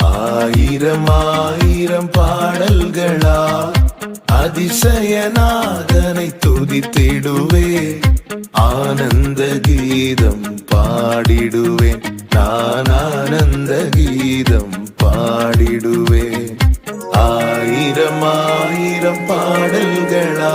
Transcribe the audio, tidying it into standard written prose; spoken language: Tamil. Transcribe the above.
ஆயிரம் ஆயிரம் பாடல்களா அதிசயநாதனை துதித்திடுவே, ஆனந்த கீதம் பாடிடுவேன், நான் ஆனந்த கீதம் பாடிடுவேன். ஆயிரம் ஆயிரம் பாடல்களா